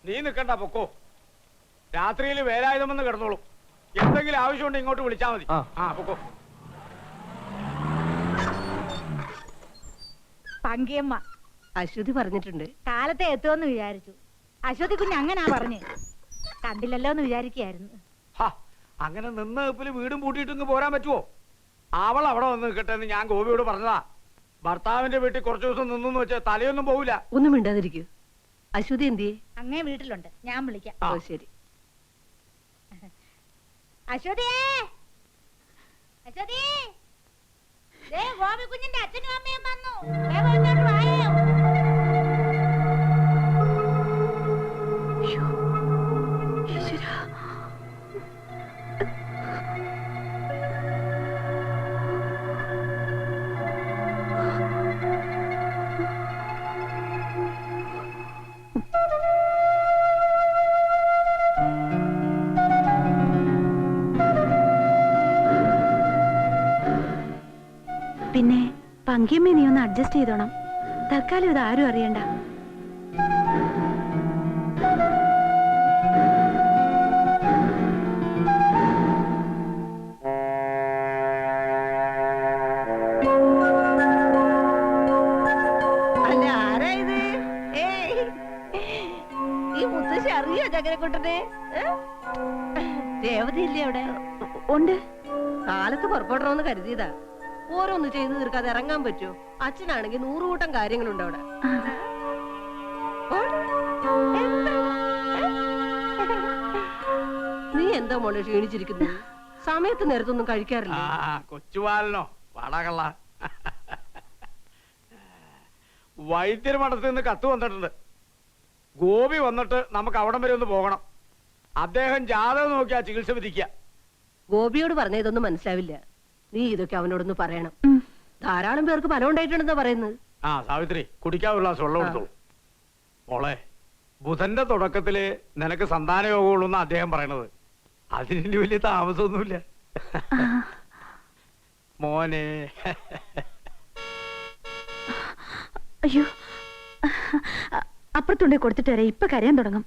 നീ നിക്കണ്ട പൊക്കോ. രാത്രിയിൽ വേലായുധമെന്ന് കിടന്നോളും. എന്തെങ്കിലും ആവശ്യമുണ്ട് ഇങ്ങോട്ട് വിളിച്ചാൽ മതി. പൊക്കോ. പങ്കിയമ്മ അശ്വതി പറഞ്ഞിട്ടുണ്ട് കാലത്തെ എത്തുമെന്ന് വിചാരിച്ചു. അശ്വതി കുഞ്ഞ് അങ്ങനാ പറഞ്ഞു. കണ്ടില്ലല്ലോ എന്ന് വിചാരിക്കായിരുന്നു. അങ്ങനെ നിന്ന് ഇപ്പില് വീടും പൂട്ടിയിട്ട് പോരാൻ പറ്റുമോ? അവൾ അവിടെ വന്ന് നിൽക്കട്ടെ എന്ന് ഞാൻ ഗോപിയോട് പറഞ്ഞതാ. ഭർത്താവിന്റെ വീട്ടിൽ കുറച്ചു ദിവസം നിന്നു വെച്ചാൽ തലയൊന്നും പോവില്ല. ഒന്നും മിണ്ടാതിരിക്കൂ. അശ്വതി എന്തിയെ? അങ്ങേ വീട്ടിലുണ്ട്, ഞാൻ വിളിക്കാം. ശരി. അശ്വതിയേ, അശ്വതി, ഗോപി കുഞ്ഞിന്റെ അച്ഛനും അമ്മയും വന്നു. പിന്നെ പങ്കിയമ്മ നീ ഒന്ന് അഡ്ജസ്റ്റ് ചെയ്തോണം. തൽക്കാലം ഇത് ആരും അറിയണ്ട. അല്ല, ആരാ ഇത്? ഈ മുത്തശ്ശി അറിയോ ചക്കരക്കുട്ടനെ? രേവതിയില്ലേ അവിടെ? ഉണ്ട്. കാലത്ത് പുറപ്പെടണമെന്ന് കരുതിയതാ. ഓരോന്ന് ചെയ്തു തീർക്കാതെ ഇറങ്ങാൻ പറ്റുമോ? അച്ഛനാണെങ്കിൽ 100 കൂട്ടം കാര്യങ്ങളുണ്ട് അവിടെ. നീ എന്താ മോളെ ക്ഷീണിച്ചിരിക്കുന്നു? സമയത്ത് നേരത്തൊന്നും കഴിക്കാറില്ല. കൊച്ചുപാലനോ വടകള്ള. വൈദ്യർ മഠത്തിൽ നിന്ന് കത്ത് വന്നിട്ടുണ്ട്. ഗോപി വന്നിട്ട് നമുക്ക് അവിടം വരെ ഒന്ന് പോകണം. അദ്ദേഹം ജാതകം നോക്കിയാ ചികിത്സ വിധിക്കുക. ഗോപിയോട് പറഞ്ഞ ഇതൊന്നും മനസ്സിലാവില്ല. നീ ഇതൊക്കെ അവനോടൊന്ന് പറയണം. ധാരാളം പേർക്ക് ഫലം ഉണ്ടായിട്ടുണ്ടെന്നാ പറയുന്നത്. സാവിത്രി, കുടിക്കാനുള്ള വെള്ളം കൊടുത്തോളൂ. മോളെ, ബുധന്റെ തുടക്കത്തില് നിനക്ക് സന്താനയോഗമുള്ളൂന്ന് അദ്ദേഹം പറയണത്. അതിന് വലിയ താമസമൊന്നുമില്ല മോനെ. അയ്യോ, അപ്പുറത്തുണ്ടേ കൊടുത്തിട്ട് വരാം. ഇപ്പൊ കരയാൻ തുടങ്ങും.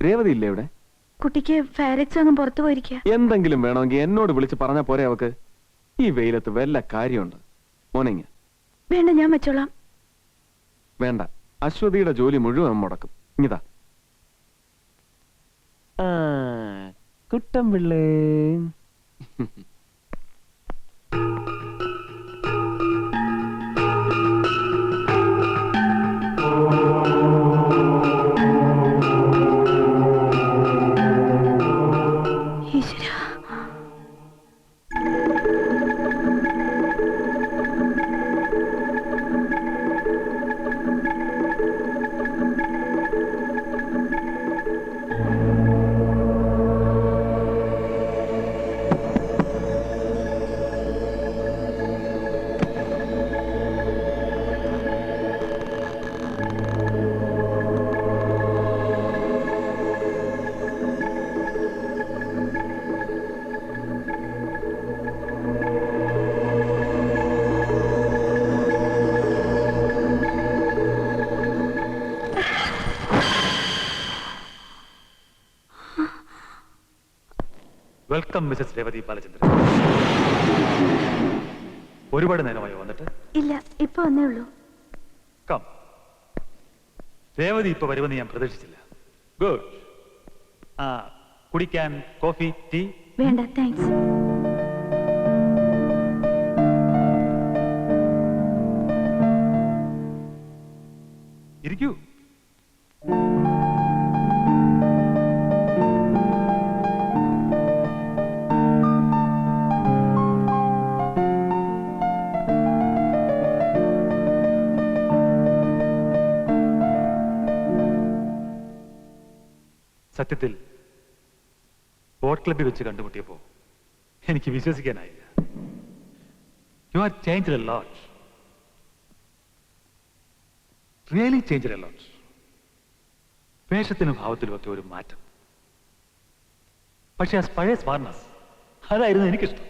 രേവതി ഇല്ലേ ഇവിടെ? കുട്ടിക്ക് ഫയറക്സ് അങ്ങ് പുറത്തു പോയിരിക്കുക. എന്തെങ്കിലും വേണമെങ്കിൽ എന്നോട് വിളിച്ച് പറഞ്ഞാ പോരെ അവക്ക്? ഈ വെയിലത്ത് വല്ല കാര്യമുണ്ട്? മോനെങ്ങ വേണ്ട, ഞാൻ വെച്ചോളാം. വേണ്ട, അശ്വതിയുടെ ജോലി മുഴുവൻ മുടക്കും. ഇതാ കുട്ടം പിള്ളേ. Welcome Mrs Revathi Balachandran. ഒരുപാട് നേരമായോ വന്നിട്ട്? ഇല്ല, ഇപ്പൊ വന്നേ ഉള്ളൂ. കം. രേവതി ഇപ്പൊ വരുമെന്ന് ഞാൻ പ്രതീക്ഷിച്ചില്ല. ഗുഡ്. കുടിക്കാൻ കോഫി, ടീ? വേണ്ട, താങ്ക്സ്. ഇരിക്കൂ. സത്യത്തിൽ ബോട്ട് ക്ലബിൽ വെച്ച് കണ്ടുമുട്ടിയപ്പോ എനിക്ക് വിശ്വസിക്കാനായില്ല. You are changed a lot, really changed a lot. വേഷത്തിനും ഭാവത്തിലും ഒക്കെ ഒരു മാറ്റം. പക്ഷെ ആ പഴയ സ്മാർട്ട്നെസ് അതായിരുന്നു എനിക്കിഷ്ടം.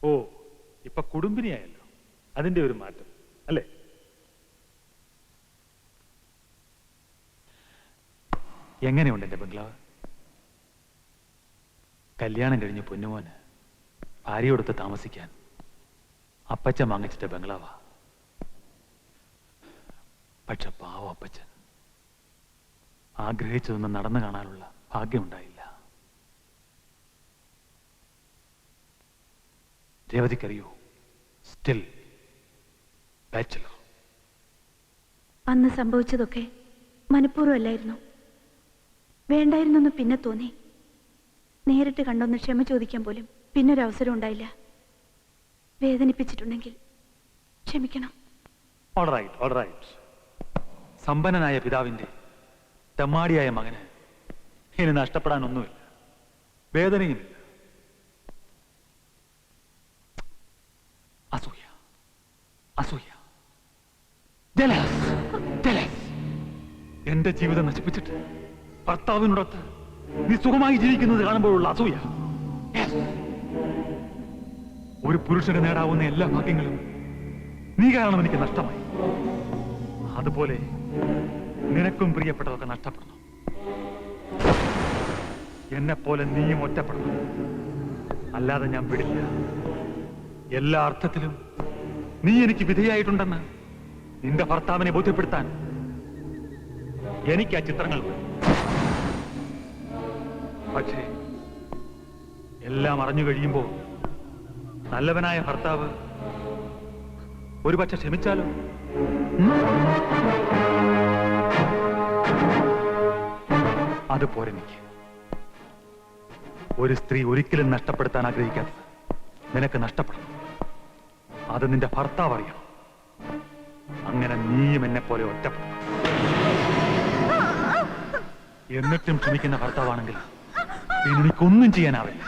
ഓ, ഇപ്പൊ കുടുംബിനിയായല്ലോ, അതിന്റെ ഒരു മാറ്റം അല്ലേ? എങ്ങനെയുണ്ട് എന്റെ ബംഗ്ലാവ്? കല്യാണം കഴിഞ്ഞ് പൊന്നുമോന് ഭാര്യയോടൊത്ത് താമസിക്കാൻ അപ്പച്ചൻ വാങ്ങിച്ചിട്ട ബംഗ്ലാവാ. പക്ഷെ പാവം അപ്പച്ചൻ ആഗ്രഹിച്ചതൊന്നും നടന്നു കാണാനുള്ള ഭാഗ്യമുണ്ടായില്ല. രേവതിക്കറിയോ, സ്റ്റിൽ ബാച്ചലർ. അന്ന് സംഭവിച്ചതൊക്കെ മനഃപൂർവ്വമല്ലായിരുന്നു. വേണ്ടായിരുന്നെന്ന് പിന്നെ തോന്നി. നേരിട്ട് കണ്ടൊന്ന് ക്ഷമ ചോദിക്കാൻ പോലും പിന്നൊരവസരം ഉണ്ടായില്ല. വേദനിപ്പിച്ചിട്ടുണ്ടെങ്കിൽ ക്ഷമിക്കണം. All right, all right. സമ്പന്നനായ പിതാവിന്റെ തെമ്മാടിയായ മകന് ഇനി നഷ്ടപ്പെടാനൊന്നുമില്ല, വേദനയുമില്ല. അസൂയ, അസൂയ, ജലസ്, ജലസ്. എന്റെ ജീവിതം നശിപ്പിച്ചിട്ട് ഭർത്താവിനോടൊത്ത് നീ സുഖമായി ജീവിക്കുന്നത് കാണുമ്പോഴുള്ള അസൂയ. Yes. ഒരു പുരുഷന് നേടാവുന്ന എല്ലാ ഭാഗ്യങ്ങളും നീ കാരണം എനിക്ക് നഷ്ടമായി. അതുപോലെ നിനക്കും പ്രിയപ്പെട്ടതൊക്കെ നഷ്ടപ്പെടണം. എന്നെപ്പോലെ നീയും ഒറ്റപ്പെടണം. അല്ലാതെ ഞാൻ വിടില്ല. എല്ലാ അർത്ഥത്തിലും നീ എനിക്ക് വിധേയായിട്ടുണ്ടെന്ന് നിന്റെ ഭർത്താവിനെ ബോധ്യപ്പെടുത്താൻ എനിക്ക് ആ ചിത്രങ്ങൾ വേണം. പക്ഷേ എല്ലാം അറിഞ്ഞു കഴിയുമ്പോ നല്ലവനായ ഭർത്താവ് ഒരുപക്ഷെ ക്ഷമിച്ചാലോ? അതുപോലെ എനിക്ക് ഒരു സ്ത്രീ ഒരിക്കലും നഷ്ടപ്പെടുത്താൻ ആഗ്രഹിക്കാത്തത് നിനക്ക് നഷ്ടപ്പെടണം. അത് നിന്റെ ഭർത്താവ് അറിയണം. അങ്ങനെ നീയും എന്നെ പോലെ ഒറ്റപ്പെടും. എന്നിട്ടും ക്ഷമിക്കുന്ന ഭർത്താവാണെങ്കിൽ പിന്നെ എനിക്കൊന്നും ചെയ്യാനാവില്ല.